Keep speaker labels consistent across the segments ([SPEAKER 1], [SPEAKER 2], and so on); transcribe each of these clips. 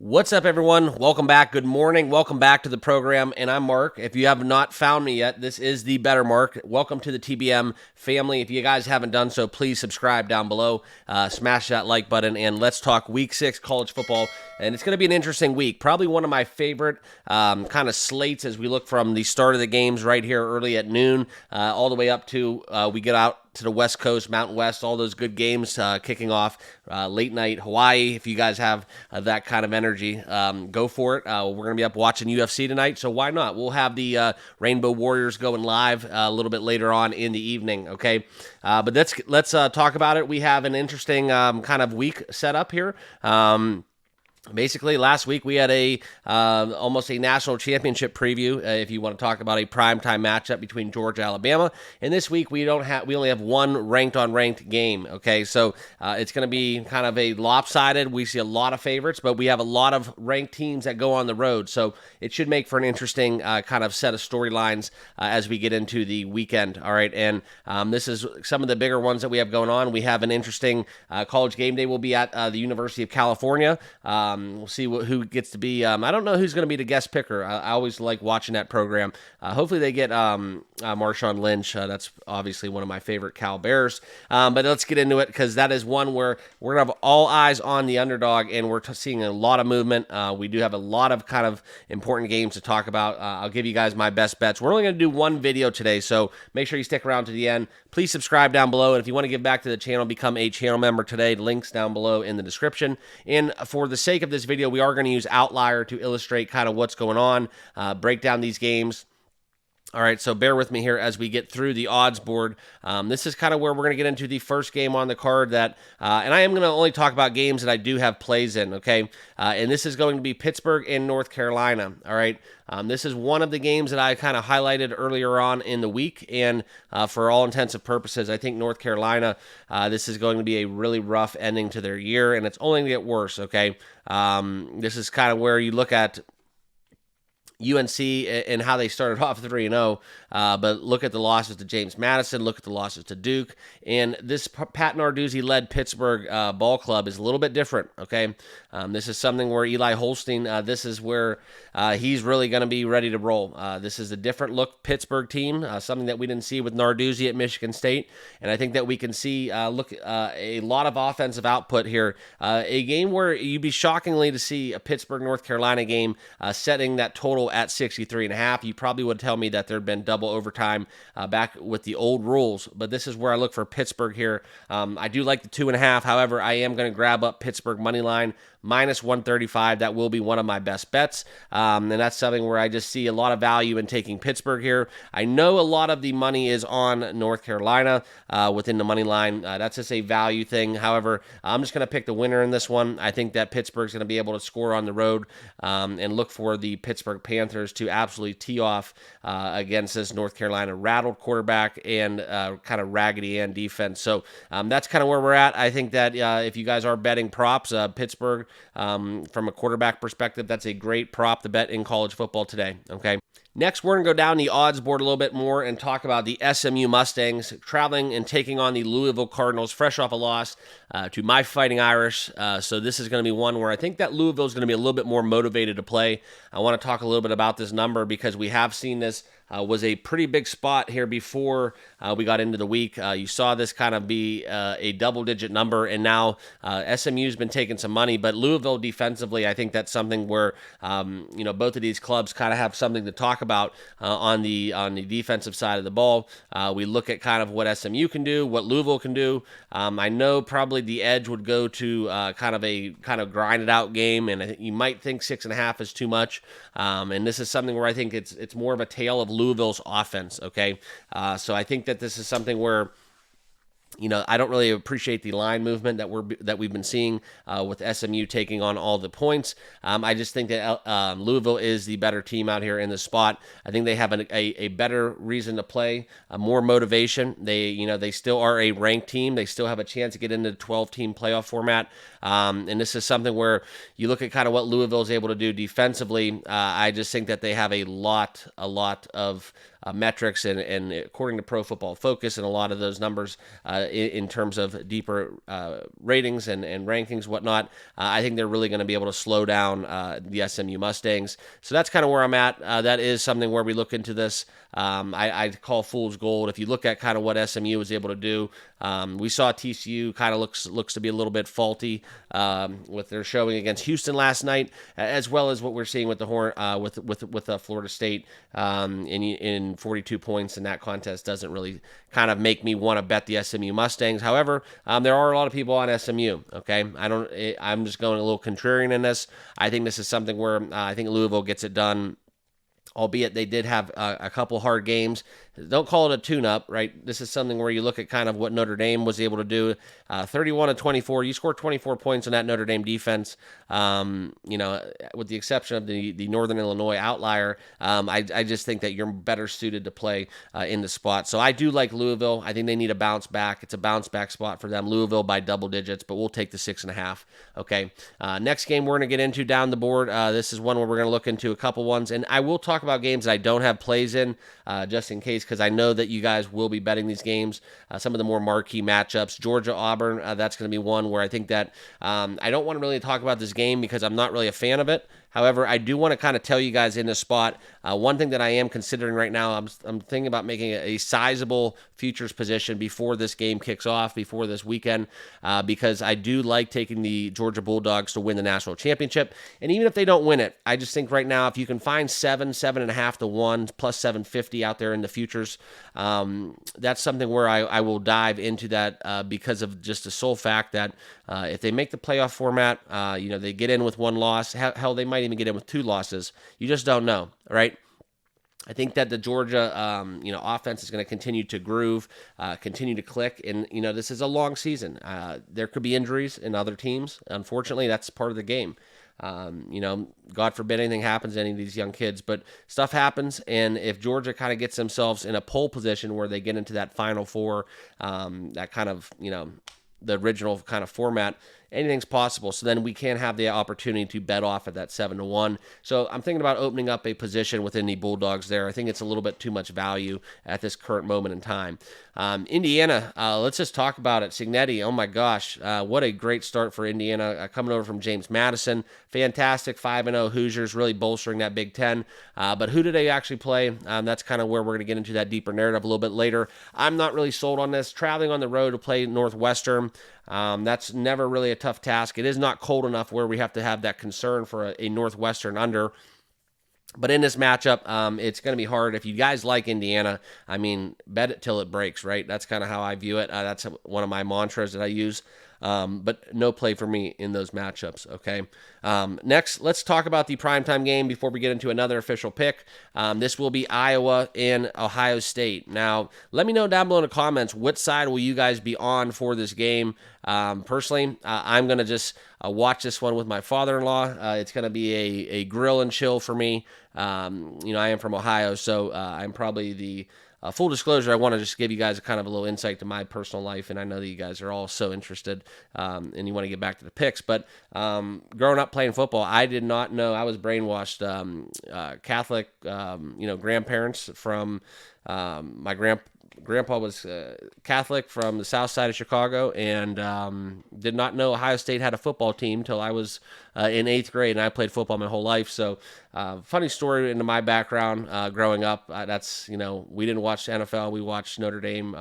[SPEAKER 1] What's up, everyone? Welcome back. Good morning. Welcome back to the program. And I'm Mark. If you have not found me yet, this is the Bettor Mark. Welcome to the TBM family. If you guys haven't done so, please subscribe down below. Smash that like button, and let's talk Week 6 college football. And it's going to be an interesting week. Probably one of my favorite kind of slates as we look from the start of the games right here early at noon all the way up to we get out to the West Coast, Mountain West, all those good games kicking off late night Hawaii. If you guys have that kind of energy, go for it. We're going to be up watching UFC tonight, so why not? We'll have the Rainbow Warriors going live a little bit later on in the evening, okay? But let's talk about it. We have an interesting kind of week set up here. Basically, last week we had a almost a national championship preview. If you want to talk about a primetime matchup between Georgia and Alabama, and this week we only have one ranked on ranked game. Okay, so it's going to be kind of a lopsided. We see a lot of favorites, but we have a lot of ranked teams that go on the road. So it should make for an interesting kind of set of storylines as we get into the weekend. All right, and this is some of the bigger ones that we have going on. We have an interesting college game day. We'll be at the University of California. We'll see who gets to be. I don't know who's going to be the guest picker. I always like watching that program. Hopefully they get Marshawn Lynch. That's obviously one of my favorite Cal Bears. But let's get into it because that is one where we're going to have all eyes on the underdog, and we're seeing a lot of movement. We do have a lot of kind of important games to talk about. I'll give you guys my best bets. We're only going to do one video today, so make sure you stick around to the end. Please subscribe down below, and if you want to give back to the channel, become a channel member today. Links down below in the description. And for the sake of this video, we are going to use Outlier to illustrate kind of what's going on, break down these games. All right, so bear with me here as we get through the odds board. This is kind of where we're going to get into the first game on the card that, and I am going to only talk about games that I do have plays in, okay? And this is going to be Pittsburgh and North Carolina, all right? This is one of the games that I kind of highlighted earlier on in the week, and for all intents and purposes, I think North Carolina, this is going to be a really rough ending to their year, and it's only going to get worse, okay? This is kind of where you look at UNC and how they started off 3-0, but look at the losses to James Madison, look at the losses to Duke, and this Pat Narduzzi-led Pittsburgh ball club is a little bit different, okay? This is something where Eli Holstein, this is where he's really going to be ready to roll. This is a different look Pittsburgh team, something that we didn't see with Narduzzi at Michigan State, and I think that we can see, a lot of offensive output here. A game where you'd be shockingly to see a Pittsburgh-North Carolina game setting that total at 63.5. You probably would tell me that there had been double overtime back with the old rules, but this is where I look for Pittsburgh here. I do like the 2.5. However, I am going to grab up Pittsburgh money line minus 135. That will be one of my best bets, and that's something where I just see a lot of value in taking Pittsburgh here. I know a lot of the money is on North Carolina within the money line. That's just a value thing. However, I'm just going to pick the winner in this one. I think that Pittsburgh's going to be able to score on the road and look for the Pittsburgh Panthers to absolutely tee off against this North Carolina rattled quarterback and kind of Raggedy Ann defense. So that's kind of where we're at. I think that if you guys are betting props, Pittsburgh, from a quarterback perspective, that's a great prop to bet in college football today, okay? Next, we're going to go down the odds board a little bit more and talk about the SMU Mustangs traveling and taking on the Louisville Cardinals, fresh off a loss to my Fighting Irish. So this is going to be one where I think that Louisville is going to be a little bit more motivated to play. I want to talk a little bit about this number because we have seen this was a pretty big spot here before we got into the week. You saw this kind of be a double-digit number, and now SMU's been taking some money, but Louisville defensively, I think that's something where both of these clubs kind of have something to talk about on the defensive side of the ball. We look at kind of what SMU can do, what Louisville can do. I know probably the edge would go to kind of grinded out game, and I think you might think 6.5 is too much. And this is something where I think it's more of a tale of Louisville's offense, okay? So I think that this is something where I don't really appreciate the line movement that we've been seeing with SMU taking on all the points. I just think that Louisville is the better team out here in the spot. I think they have a better reason to play, more motivation. They still are a ranked team. They still have a chance to get into the 12-team playoff format. And this is something where you look at kind of what Louisville is able to do defensively. I just think that they have a lot of metrics, and according to Pro Football Focus and a lot of those numbers in terms of deeper ratings and rankings, whatnot, I think they're really going to be able to slow down the SMU Mustangs. So that's kind of where I'm at. That is something where we look into this. I call fool's gold. If you look at kind of what SMU was able to do, we saw TCU kind of looks to be a little bit faulty with their showing against Houston last night, as well as what we're seeing with the with Florida State in 42 points in that contest doesn't really kind of make me want to bet the SMU Mustangs. However, there are a lot of people on SMU. Okay, I'm just going a little contrarian in this. I think this is something where I think Louisville gets it done. Albeit they did have a couple hard games. Don't call it a tune-up, right? This is something where you look at kind of what Notre Dame was able to do. 31-24. You scored 24 points on that Notre Dame defense. With the exception of the Northern Illinois outlier, I just think that you're better suited to play in the spot. So I do like Louisville. I think they need a bounce back. It's a bounce back spot for them. Louisville by double digits, but we'll take the 6.5. Okay. Next game we're going to get into down the board. This is one where we're going to look into a couple ones, and I will talk about games that I don't have plays in, just in case, because I know that you guys will be betting these games. Some of the more marquee matchups, Georgia, Auburn, that's going to be one where I think that I don't want to really talk about this game because I'm not really a fan of it. However, I do want to kind of tell you guys in this spot, one thing that I am considering right now, I'm thinking about making a sizable futures position before this game kicks off, before this weekend, because I do like taking the Georgia Bulldogs to win the national championship. And even if they don't win it, I just think right now, if you can find 7.5 to 1, plus 750 out there in the futures, that's something where I will dive into that because of just the sole fact that if they make the playoff format, they get in with one loss. Hell, they might even get in with 2 losses. You just don't know, right? I think that the Georgia, offense is going to continue to groove, continue to click, and this is a long season. There could be injuries in other teams. Unfortunately, that's part of the game. God forbid anything happens to any of these young kids, but stuff happens. And if Georgia kind of gets themselves in a pole position where they get into that Final Four, that kind of the original kind of format, anything's possible. So then we can have the opportunity to bet off at that 7 to 1. So I'm thinking about opening up a position within the Bulldogs there. I think it's a little bit too much value at this current moment in time. Indiana, let's just talk about it. Cignetti, oh my gosh, what a great start for Indiana, coming over from James Madison. Fantastic 5-0 Hoosiers, really bolstering that Big Ten. But who did they actually play? That's kind of where we're going to get into that deeper narrative a little bit later. I'm not really sold on this. Traveling on the road to play Northwestern, that's never really a tough task. It is not cold enough where we have to have that concern for a Northwestern under. But in this matchup, it's going to be hard. If you guys like Indiana, bet it till it breaks, right? That's kind of how I view it. That's one of my mantras that I use. But no play for me in those matchups, okay? Next, let's talk about the primetime game before we get into another official pick. This will be Iowa and Ohio State. Now, let me know down below in the comments, what side will you guys be on for this game? Personally, I'm going to just watch this one with my father-in-law. It's going to be a grill and chill for me. I am from Ohio, so I'm probably the... full disclosure, I want to just give you guys a kind of a little insight to my personal life, and I know that you guys are all so interested, and you want to get back to the picks. But growing up playing football, I did not know. I was brainwashed. Catholic, grandparents from my grandpa was Catholic from the south side of Chicago, and did not know Ohio State had a football team till I was in 8th grade, and I played football my whole life. So funny story into my background growing up. That's, we didn't watch NFL. We watched Notre Dame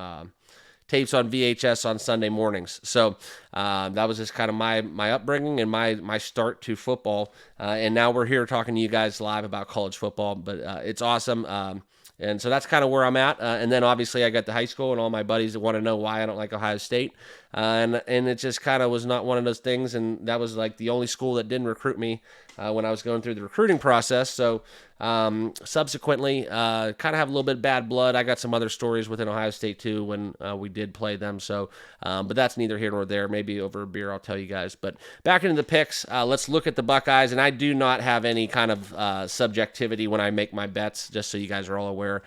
[SPEAKER 1] tapes on VHS on Sunday mornings. So that was just kind of my upbringing and my start to football. And now we're here talking to you guys live about college football, but it's awesome. And so that's kind of where I'm at. And then obviously I got to high school and all my buddies that want to know why I don't like Ohio State. And it just kind of was not one of those things. And that was like the only school that didn't recruit me when I was going through the recruiting process. So subsequently, kind of have a little bit of bad blood. I got some other stories within Ohio State too when we did play them. So, but that's neither here nor there. Maybe over a beer, I'll tell you guys. But back into the picks, let's look at the Buckeyes. And I do not have any kind of subjectivity when I make my bets, just so you guys are all aware.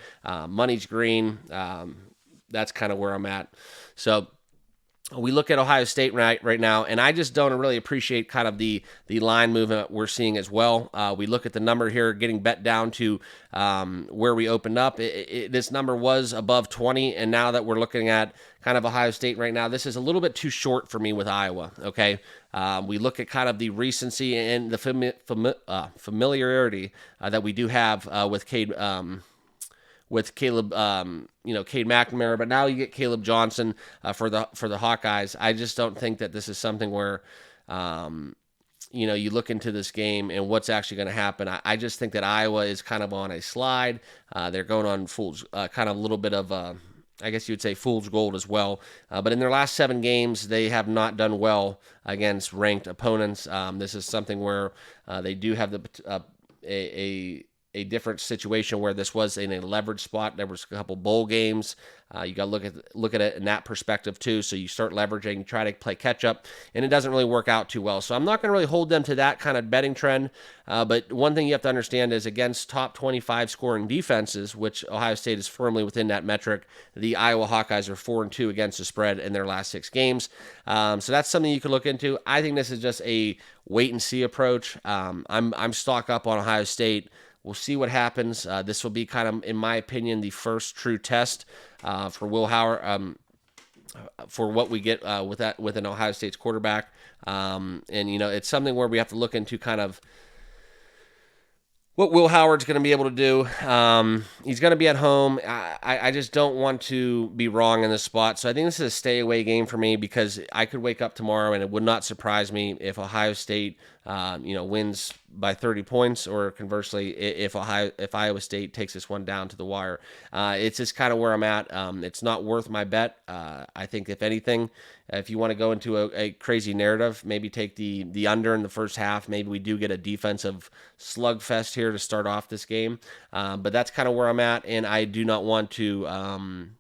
[SPEAKER 1] Money's green. That's kind of where I'm at. So we look at Ohio State right now, and I just don't really appreciate kind of the line movement we're seeing as well. We look at the number here getting bet down to where we opened up. This number was above 20, and now that we're looking at kind of Ohio State right now, this is a little bit too short for me with Iowa, okay? We look at kind of the recency and the familiarity that we do have with Cade Caleb, Cade McNamara, but now you get Caleb Johnson for the Hawkeyes. I just don't think that this is something where, you look into this game and what's actually going to happen. I just think that Iowa is kind of on a slide. They're going on fool's, kind of a little bit of, I guess you would say fool's gold as well. But in their last 7 games, they have not done well against ranked opponents. This is something where they do have a different situation where this was in a leverage spot. There was a couple bowl games. You got to look at it in that perspective too. So you start leveraging, try to play catch up, and it doesn't really work out too well. So I'm not going to really hold them to that kind of betting trend. But one thing you have to understand is against top 25 scoring defenses, which Ohio State is firmly within that metric, the Iowa Hawkeyes are 4-2 against the spread in their last 6 games. So that's something you could look into. I think this is just a wait and see approach. I'm stock up on Ohio State. We'll see what happens. This will be kind of, in my opinion, the first true test for Will Howard, for what we get with an Ohio State's quarterback. It's something where we have to look into kind of what Will Howard's going to be able to do. He's going to be at home. I just don't want to be wrong in this spot. So I think this is a stay away game for me because I could wake up tomorrow and it would not surprise me if Ohio State, wins by 30 points, or conversely, if Iowa State takes this one down to the wire. It's just kind of where I'm at. It's not worth my bet. I think if anything, if you want to go into a crazy narrative, maybe take the under in the first half. Maybe we do get a defensive slugfest here to start off this game. But that's kind of where I'm at, and I do not want to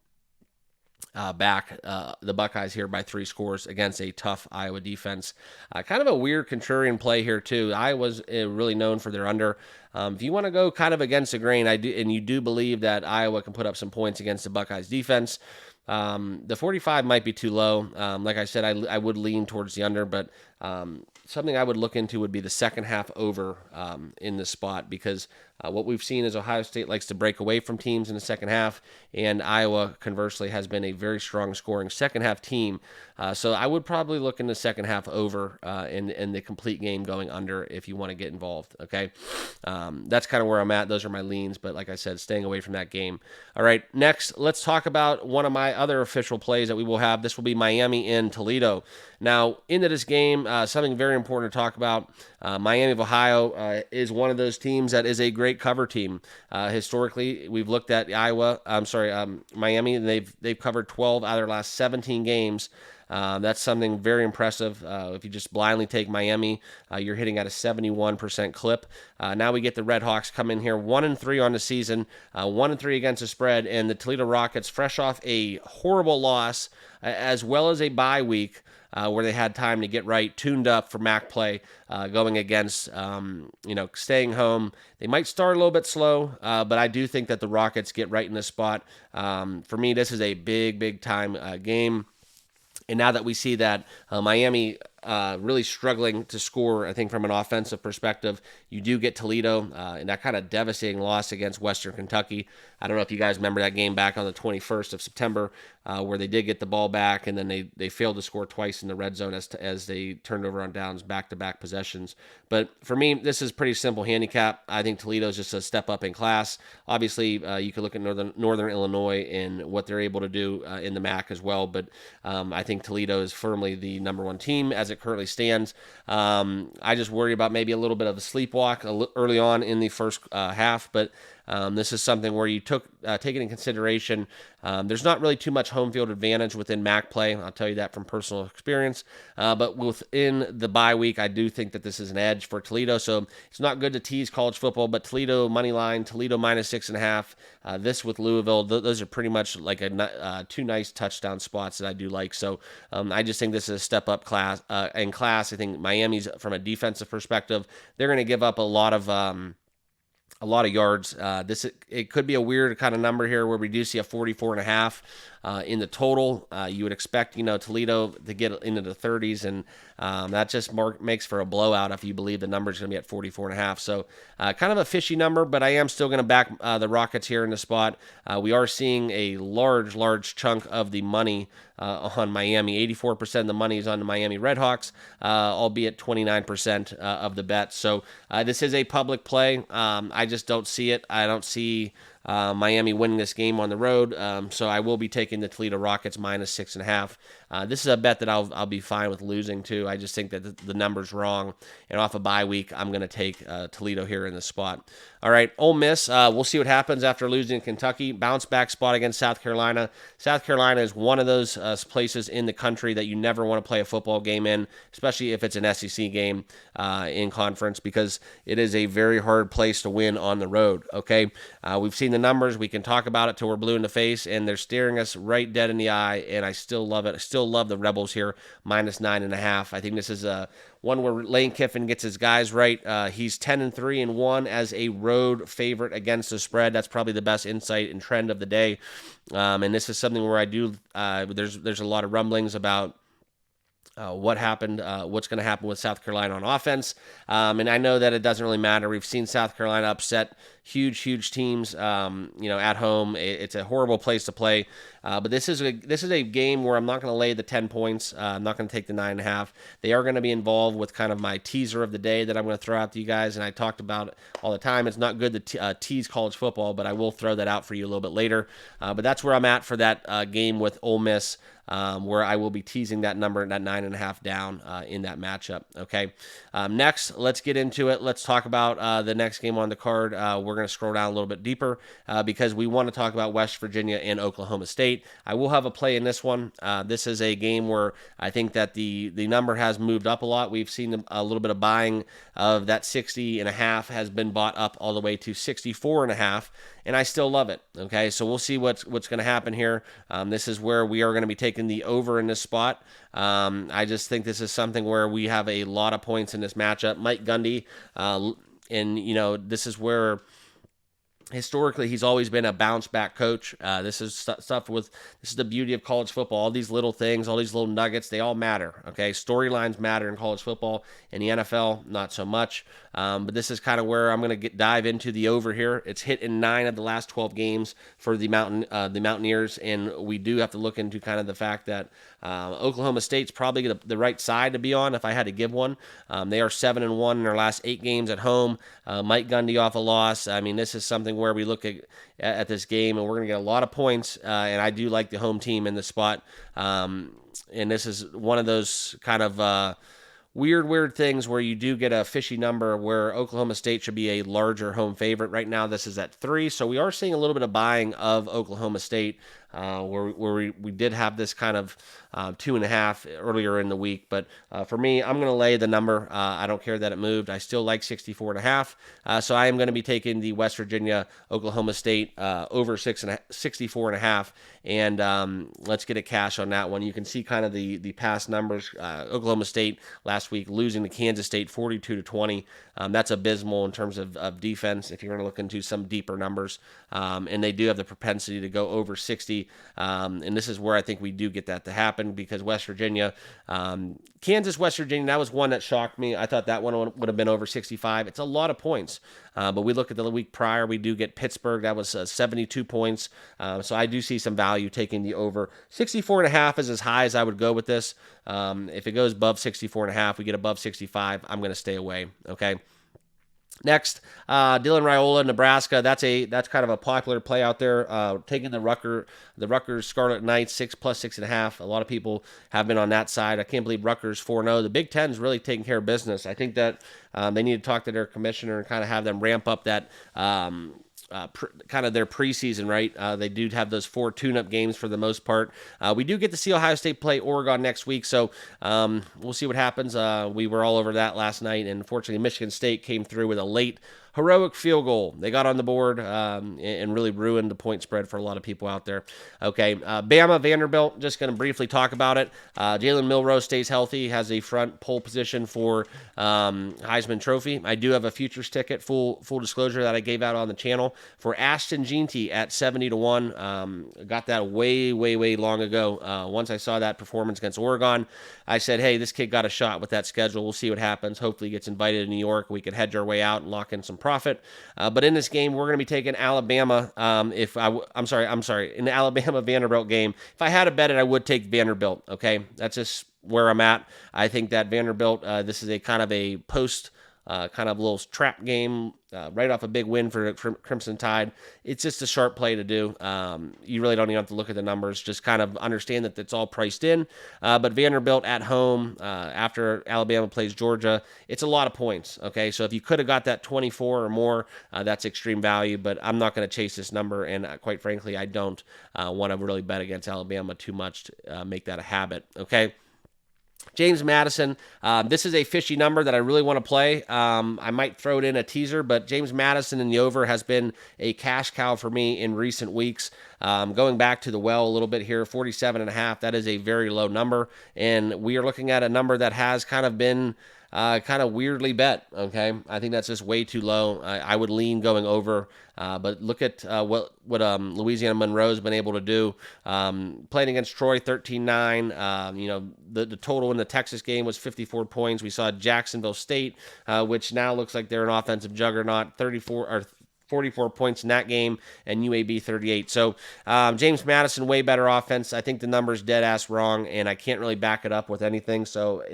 [SPEAKER 1] back the Buckeyes here by 3 scores against a tough Iowa defense. Kind of a weird contrarian play here too. Iowa's really known for their under. If you want to go kind of against the grain, you do believe that Iowa can put up some points against the Buckeyes defense. The 45 might be too low. Like I said, I would lean towards the under, but something I would look into would be the second half over in this spot, because what we've seen is Ohio State likes to break away from teams in the second half, and Iowa, conversely, has been a very strong scoring second half team. So I would probably look in the second half over in the complete game going under if you want to get involved, okay? That's kind of where I'm at. Those are my leans, but like I said, staying away from that game. All right, next, let's talk about one of my other official plays that we will have. This will be Miami in Toledo. Now, into this game, something very important to talk about. Miami of Ohio is one of those teams that is a great cover team. Historically, we've looked at Miami, and they've covered 12 out of their last 17 games. That's something very impressive. If you just blindly take Miami, you're hitting at a 71% clip. Now we get the Red Hawks come in here 1-3 on the season, 1-3 against the spread, and the Toledo Rockets, fresh off a horrible loss, as well as a bye week, where they had time to get right, tuned up for MAC play, going against, staying home. They might start a little bit slow, but I do think that the Rockets get right in this spot. For me, this is a big, big time game. And now that we see that Miami really struggling to score, I think from an offensive perspective, you do get Toledo in that kind of devastating loss against Western Kentucky. I don't know if you guys remember that game back on the 21st of September, where they did get the ball back, and then they failed to score twice in the red zone as they turned over on downs, back-to-back possessions. But for me, this is pretty simple handicap. I think Toledo is just a step up in class. Obviously, you could look at Northern Illinois and what they're able to do in the MAC as well, but I think Toledo is firmly the number 1 team as it currently stands. I just worry about maybe a little bit of a sleepwalk early on in the first half, but this is something where you take it in consideration. There's not really too much home field advantage within MAC play. I'll tell you that from personal experience. But within the bye week, I do think that this is an edge for Toledo. So it's not good to tease college football, but Toledo money line, Toledo minus 6.5. This with Louisville, those are pretty much like 2 nice touchdown spots that I do like. So I just think this is a step up in class. I think Miami's, from a defensive perspective, they're going to give up a lot of yards. It could be a weird kind of number here where we do see a 44.5. in the total. You would expect, Toledo to get into the 30s, and that just makes for a blowout if you believe the number is going to be at 44.5. So kind of a fishy number, but I am still going to back the Rockets here in the spot. We are seeing a large chunk of the money on Miami. 84% of the money is on the Miami Redhawks, albeit 29% of the bet. So this is a public play. I just don't see it. I don't see Miami winning this game on the road, so I will be taking the Toledo Rockets minus 6.5. This is a bet that I'll be fine with losing too. I just think that the number's wrong, and off a bye week, I'm going to take Toledo here in the spot. All right, Ole Miss. We'll see what happens after losing to Kentucky. Bounce back spot against South Carolina. South Carolina is one of those places in the country that you never want to play a football game in, especially if it's an SEC game in conference, because it is a very hard place to win on the road. Okay, we've seen the numbers. We can talk about it till we're blue in the face, and they're staring us right dead in the eye, and I still love it. I still love the Rebels here, minus 9.5. I think this is one where Lane Kiffin gets his guys right. He's 10-3-1 as a road favorite against the spread. That's probably the best insight and trend of the day. And this is something where I do. There's a lot of rumblings about what happened, what's going to happen with South Carolina on offense. And I know that it doesn't really matter. We've seen South Carolina upset huge teams, at home. It's a horrible place to play. But this is a game where I'm not going to lay the 10 points. I'm not going to take the 9.5. They are going to be involved with kind of my teaser of the day that I'm going to throw out to you guys. And I talked about it all the time. It's not good to tease college football, but I will throw that out for you a little bit later. But that's where I'm at for that game with Ole Miss. Where I will be teasing that number, that 9.5 down in that matchup. Okay. Next, let's get into it. Let's talk about the next game on the card. We're going to scroll down a little bit deeper because we want to talk about West Virginia and Oklahoma State. I will have a play in this one. This is a game where I think that the number has moved up a lot. We've seen a little bit of buying of that 60.5 has been bought up all the way to 64.5. And I still love it. Okay, so we'll see what's going to happen here. This is where we are going to be taking the over in this spot. I just think this is something where we have a lot of points in this matchup. Mike Gundy, this is where historically he's always been a bounce back coach. This is the beauty of college football. All these little things, all these little nuggets, they all matter. Okay, storylines matter in college football. In the NFL, not so much. But this is kind of where I'm going to dive into the over here. It's hit in 9 of the last 12 games for the Mountaineers, and we do have to look into kind of the fact that Oklahoma State's probably the right side to be on if I had to give one. They are 7-1 in their last 8 games at home. Mike Gundy off a loss. I mean, this is something where we look at this game, and we're going to get a lot of points, and I do like the home team in the spot. And this is one of those kind of weird things where you do get a fishy number where Oklahoma State should be a larger home favorite. Right now, this is at 3, so we are seeing a little bit of buying of Oklahoma State, where we did have this kind of 2.5 earlier in the week. But for me, I'm going to lay the number. I don't care that it moved. I still like 64.5. So I am going to be taking the West Virginia Oklahoma State over 64.5. And let's get a cash on that one. You can see kind of the past numbers. Oklahoma State last week losing to Kansas State 42-20. That's abysmal in terms of defense if you're going to look into some deeper numbers. And they do have the propensity to go over 60. And this is where I think we do get that to happen because West Virginia, West Virginia, that was one that shocked me. I thought that one would have been over 65. It's a lot of points. But we look at the week prior, we do get Pittsburgh. That was 72 points. So I do see some value taking the over. 64.5 is as high as I would go with this. If it goes above 64.5, we get above 65, I'm going to stay away. Okay. Next, Dylan Raiola, Nebraska. That's kind of a popular play out there. Taking the Rutgers Scarlet Knights 6 plus 6.5. A lot of people have been on that side. I can't believe Rutgers 4-0. The Big Ten's really taking care of business. I think that they need to talk to their commissioner and kind of have them ramp up that kind of their preseason, right? They do have those 4 tune-up games for the most part. We do get to see Ohio State play Oregon next week, so we'll see what happens. We were all over that last night, and unfortunately Michigan State came through with a late heroic field goal. They got on the board and really ruined the point spread for a lot of people out there. Okay, Bama, Vanderbilt, just going to briefly talk about it. Jalen Milroe stays healthy, has a front pole position for Heisman Trophy. I do have a futures ticket, full disclosure, that I gave out on the channel for Ashton Jeanty at 70-1. Got that way long ago. Once I saw that performance against Oregon, I said, hey, this kid got a shot with that schedule. We'll see what happens. Hopefully he gets invited to New York. We could hedge our way out and lock in some profit. But in this game, we're going to be taking Alabama. I'm sorry. In the Alabama-Vanderbilt game, if I had to bet it, I would take Vanderbilt. Okay, that's just where I'm at. I think that Vanderbilt, this is a kind of a post kind of little trap game, right off a big win for Crimson Tide. It's just a sharp play to do. You really don't even have to look at the numbers. Just kind of understand that it's all priced in. But Vanderbilt at home, after Alabama plays Georgia, it's a lot of points. Okay, so if you could have got that 24 or more, that's extreme value. But I'm not going to chase this number, and quite frankly, I don't want to really bet against Alabama too much to make that a habit. Okay. James Madison, this is a fishy number that I really want to play. I might throw it in a teaser, but James Madison in the over has been a cash cow for me in recent weeks. Going back to the well a little bit here, 47.5, that is a very low number, and we are looking at a number that has kind of been kind of weirdly bet, okay? I think that's just way too low. I would lean going over, but look at what Louisiana Monroe's been able to do. Playing against Troy, 13-9. The total in the Texas game was 54 points. We saw Jacksonville State, which now looks like they're an offensive juggernaut, 44 points in that game, and UAB 38. So James Madison, way better offense. I think the number's dead ass wrong, and I can't really back it up with anything. So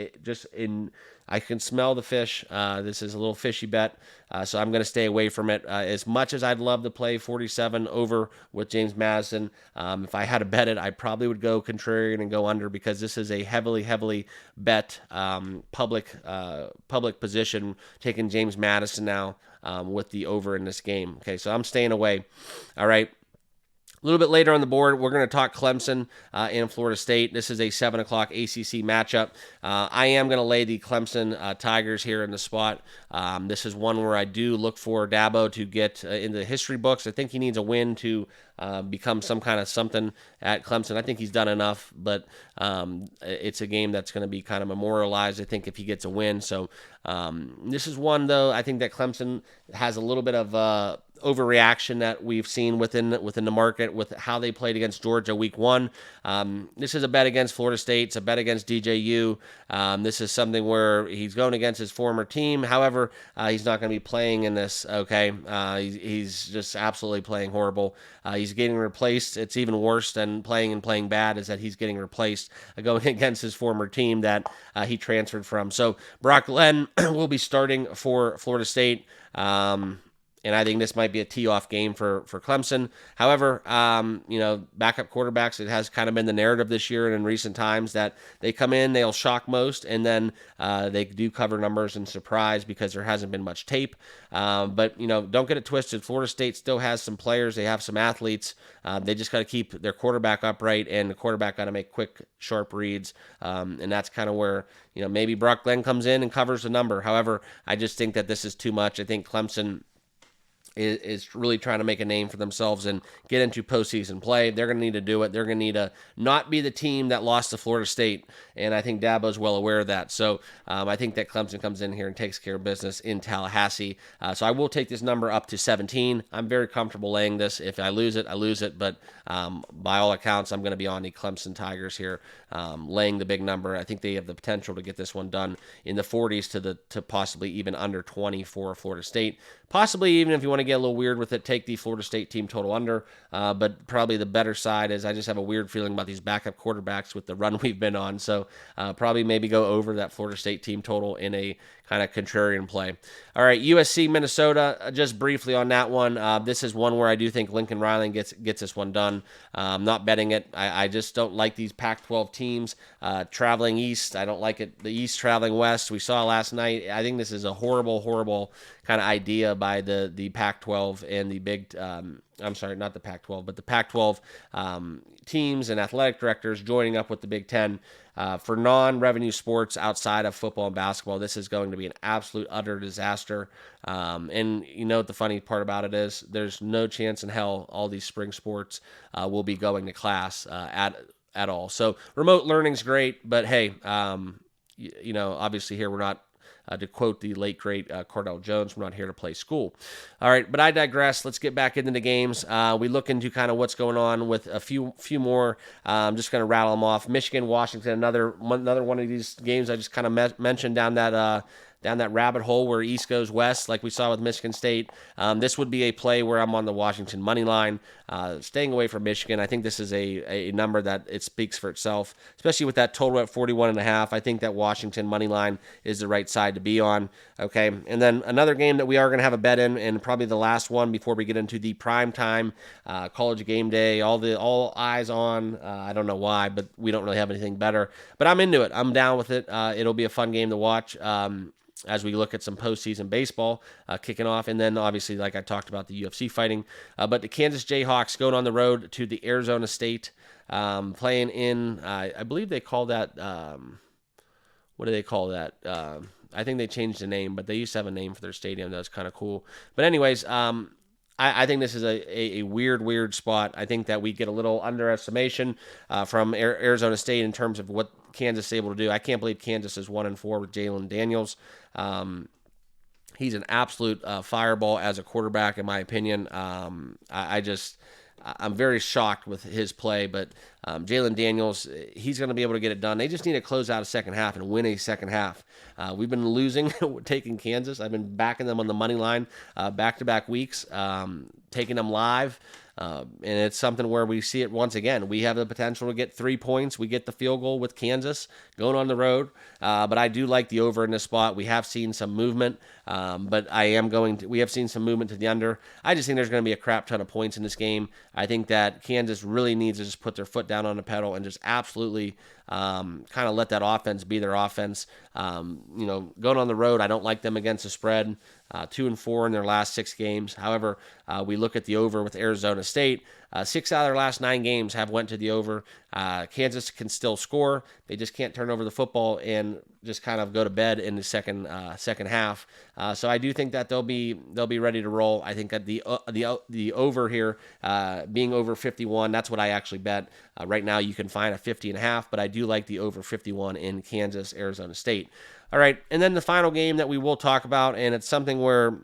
[SPEAKER 1] I can smell the fish. This is a little fishy bet, so I'm going to stay away from it. As much as I'd love to play 47 over with James Madison, if I had to bet it, I probably would go contrarian and go under, because this is a heavily bet public position, taking James Madison now with the over in this game. Okay, so I'm staying away. All right. A little bit later on the board, we're going to talk Clemson and Florida State. This is a 7 o'clock ACC matchup. I am going to lay the Clemson Tigers here in the spot. This is one where I do look for Dabo to get into the history books. I think he needs a win to become some kind of something at Clemson. I think he's done enough, but it's a game that's going to be kind of memorialized, I think, if he gets a win. So this is one, though, I think that Clemson has a little bit of overreaction that we've seen within the market with how they played against Georgia week 1. This is a bet against Florida State. It's a bet against DJU. This is something where he's going against his former team. However, he's not going to be playing in this, okay? He's just absolutely playing horrible. He's getting replaced. It's even worse than playing bad, is that he's getting replaced going against his former team that he transferred from. So Brock Glenn will be starting for Florida State. And I think this might be a tee-off game for Clemson. However, backup quarterbacks, it has kind of been the narrative this year and in recent times that they come in, they'll shock most, and then they do cover numbers and surprise because there hasn't been much tape. But don't get it twisted. Florida State still has some players. They have some athletes. They just got to keep their quarterback upright, and the quarterback got to make quick, sharp reads. And that's kind of where, maybe Brock Glenn comes in and covers the number. However, I just think that this is too much. I think Clemson is really trying to make a name for themselves and get into postseason play. They're going to need to do it. They're going to need to not be the team that lost to Florida State, and I think Dabo's well aware of that. So I think that Clemson comes in here and takes care of business in Tallahassee. So I will take this number up to 17. I'm very comfortable laying this. If I lose it, I lose it, but by all accounts, I'm going to be on the Clemson Tigers here, laying the big number. I think they have the potential to get this one done in the 40s to possibly even under 20 for Florida State. Possibly even if you want to get a little weird with it, take the Florida State team total under. But probably the better side is I just have a weird feeling about these backup quarterbacks with the run we've been on. So probably maybe go over that Florida State team total in a kind of contrarian play. All right, USC, Minnesota, just briefly on that one. This is one where I do think Lincoln Riley gets this one done. I'm not betting it. I just don't like these Pac-12 teams traveling east. I don't like it. The East traveling west. We saw last night. I think this is a horrible kind of idea by the Pac-12 and the Big I'm sorry, not the Pac-12, but the Pac-12 teams and athletic directors joining up with the Big Ten for non-revenue sports outside of football and basketball. This is going to be an absolute utter disaster. And you know what the funny part about it is? There's no chance in hell all these spring sports will be going to class at all. So remote learning's great, but hey, obviously here we're not. To quote the late, great Cardell Jones, we're not here to play school. All right, but I digress. Let's get back into the games. We look into kind of what's going on with a few more. I'm just going to rattle them off. Michigan, Washington, another one of these games I just kind of mentioned down that rabbit hole where East goes West, like we saw with Michigan State. This would be a play where I'm on the Washington money line, staying away from Michigan. I think this is a number that it speaks for itself, especially with that total at 41.5. I think that Washington money line is the right side to be on. Okay, and then another game that we are going to have a bet in, and probably the last one before we get into the prime time college game day. All eyes on. I don't know why, but we don't really have anything better. But I'm into it. I'm down with it. It'll be a fun game to watch. As we look at some postseason baseball kicking off. And then, obviously, like I talked about, the UFC fighting. But the Kansas Jayhawks going on the road to the Arizona State, playing in, I believe they call that, what do they call that? I think they changed the name, but they used to have a name for their stadium that was kind of cool. But anyways, I think this is a weird spot. I think that we get a little underestimation from Arizona State in terms of what Kansas is able to do. I can't believe Kansas is 1-4 with Jalen Daniels. He's an absolute fireball as a quarterback, in my opinion. I'm very shocked with his play, but Jalen Daniels, he's going to be able to get it done. They just need to close out a second half and win a second half. We've been losing, taking Kansas. I've been backing them on the money line back-to-back weeks, taking them live. And it's something where we see it once again. We have the potential to get 3 points. We get the field goal with Kansas going on the road. But I do like the over in this spot. We have seen some movement, but we have seen some movement to the under. I just think there's going to be a crap ton of points in this game. I think that Kansas really needs to just put their foot down on the pedal and just absolutely kind of let that offense be their offense. Going on the road, I don't like them against the spread. 2-4 in their last 6 games. However, we look at the over with Arizona State. 6 out of their last 9 games have went to the over. Kansas can still score. They just can't turn over the football and just kind of go to bed in the second half. So I do think that they'll be ready to roll. I think that the over here being over 51, that's what I actually bet. Right now you can find a 50.5, but I do like the over 51 in Kansas, Arizona State. All right, and then the final game that we will talk about, and it's something where,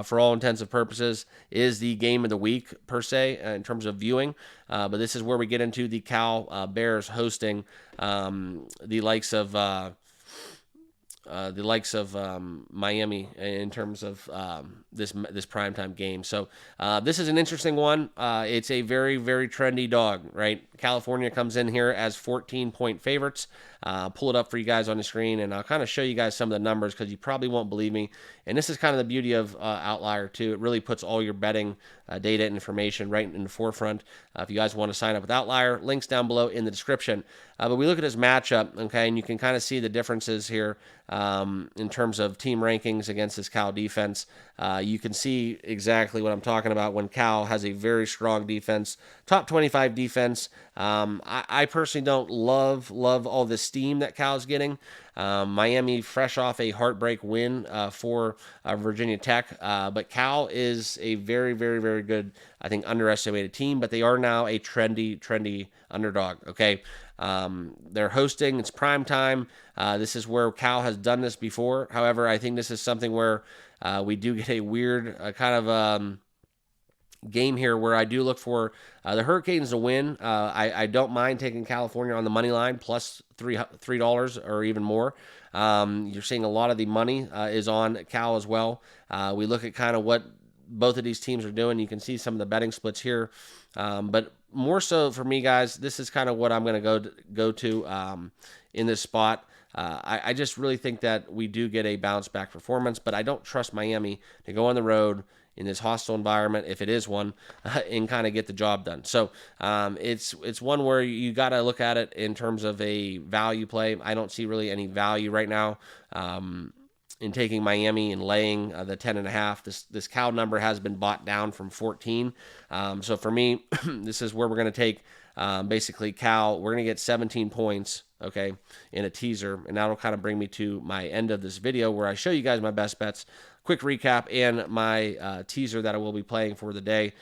[SPEAKER 1] for all intents and purposes, is the game of the week, per se, in terms of viewing. But this is where we get into the Cal Bears hosting the likes of Miami in terms of this primetime game. So this is an interesting one. It's a very, very trendy dog, right? California comes in here as 14-point favorites. Pull it up for you guys on the screen, and I'll kind of show you guys some of the numbers because you probably won't believe me. And this is kind of the beauty of Outlier, too. It really puts all your betting data and information right in the forefront. If you guys want to sign up with Outlier, links down below in the description. But we look at this matchup, okay, and you can kind of see the differences here in terms of team rankings against this Cal defense. You can see exactly what I'm talking about when Cal has a very strong defense, top 25 defense. I personally don't love all the steam that Cal's getting. Miami fresh off a heartbreak win for Virginia Tech, but Cal is a very, very, very good, I think, underestimated team, but they are now a trendy underdog, okay? They're hosting, it's prime time. This is where Cal has done this before. However, I think this is something where we do get a weird kind of game here where I do look for the Hurricanes to win. I don't mind taking California on the money line plus $3 or even more. You're seeing a lot of the money is on Cal as well. We look at kind of what both of these teams are doing. You can see some of the betting splits here, but more so for me, guys, this is kind of what I'm going to go to in this spot. I just really think that we do get a bounce back performance, but I don't trust Miami to go on the road in this hostile environment, if it is one, and kind of get the job done. So it's one where you got to look at it in terms of a value play. I don't see really any value right now. in taking Miami and laying the 10.5. This Cal number has been bought down from 14. So for me, this is where we're going to take basically Cal. We're going to get 17 points, okay, in a teaser. And that'll kind of bring me to my end of this video where I show you guys my best bets, quick recap, and my teaser that I will be playing for the day.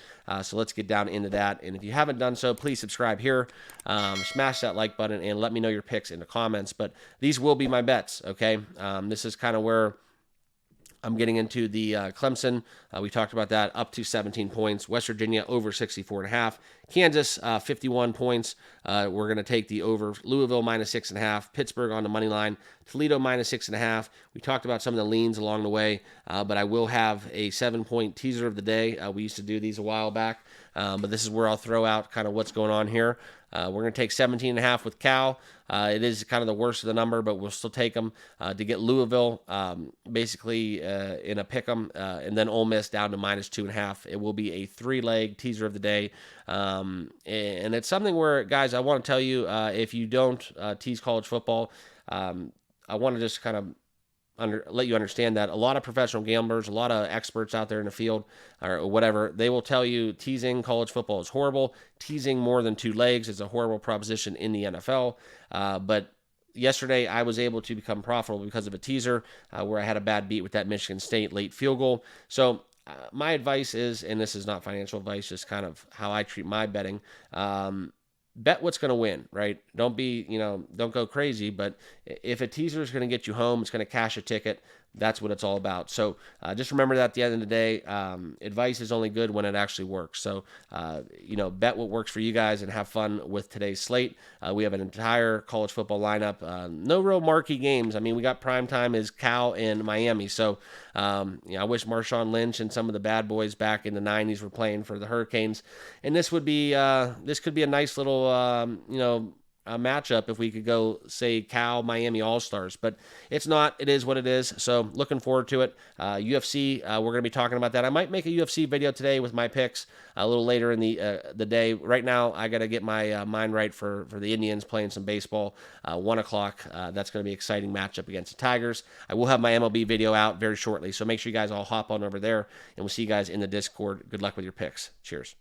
[SPEAKER 1] So let's get down into that. And if you haven't done so, please subscribe here, smash that like button, and let me know your picks in the comments. But these will be my bets, okay? This is kind of where I'm getting into the Clemson. We talked about that, up to 17 points. West Virginia over 64.5. Kansas, 51 points. We're going to take the over. Louisville minus 6.5. Pittsburgh on the money line. Toledo minus 6.5. We talked about some of the leans along the way, but I will have a 7-point teaser of the day. We used to do these a while back, but this is where I'll throw out kind of what's going on here. We're going to take 17.5 with Cal. It is kind of the worst of the number, but we'll still take them to get Louisville basically in a pick 'em, and then Ole Miss down to minus 2.5. It will be a 3-leg teaser of the day. And it's something where, guys, I want to tell you, if you don't tease college football, I want to just kind of let you understand that a lot of professional gamblers, a lot of experts out there in the field or whatever, they will tell you teasing college football is horrible. Teasing more than 2 legs is a horrible proposition in the NFL. But yesterday I was able to become profitable because of a teaser where I had a bad beat with that Michigan State late field goal. So my advice is, and this is not financial advice, just kind of how I treat my betting, bet what's going to win, right? Don't go crazy, but if a teaser is going to get you home, it's going to cash a ticket. That's what it's all about. So just remember that at the end of the day, advice is only good when it actually works. So, bet what works for you guys and have fun with today's slate. We have an entire college football lineup. No real marquee games. I mean, we got primetime is Cal and Miami. So, I wish Marshawn Lynch and some of the bad boys back in the 90s were playing for the Hurricanes. And this could be a nice little, a matchup if we could go, say, Cal, Miami All-Stars. But it's not. It is what it is. So looking forward to it. UFC, we're going to be talking about that. I might make a UFC video today with my picks a little later in the day. Right now, I got to get my mind right for the Indians playing some baseball. 1 o'clock. That's going to be an exciting matchup against the Tigers. I will have my MLB video out very shortly. So make sure you guys all hop on over there, and we'll see you guys in the Discord. Good luck with your picks. Cheers.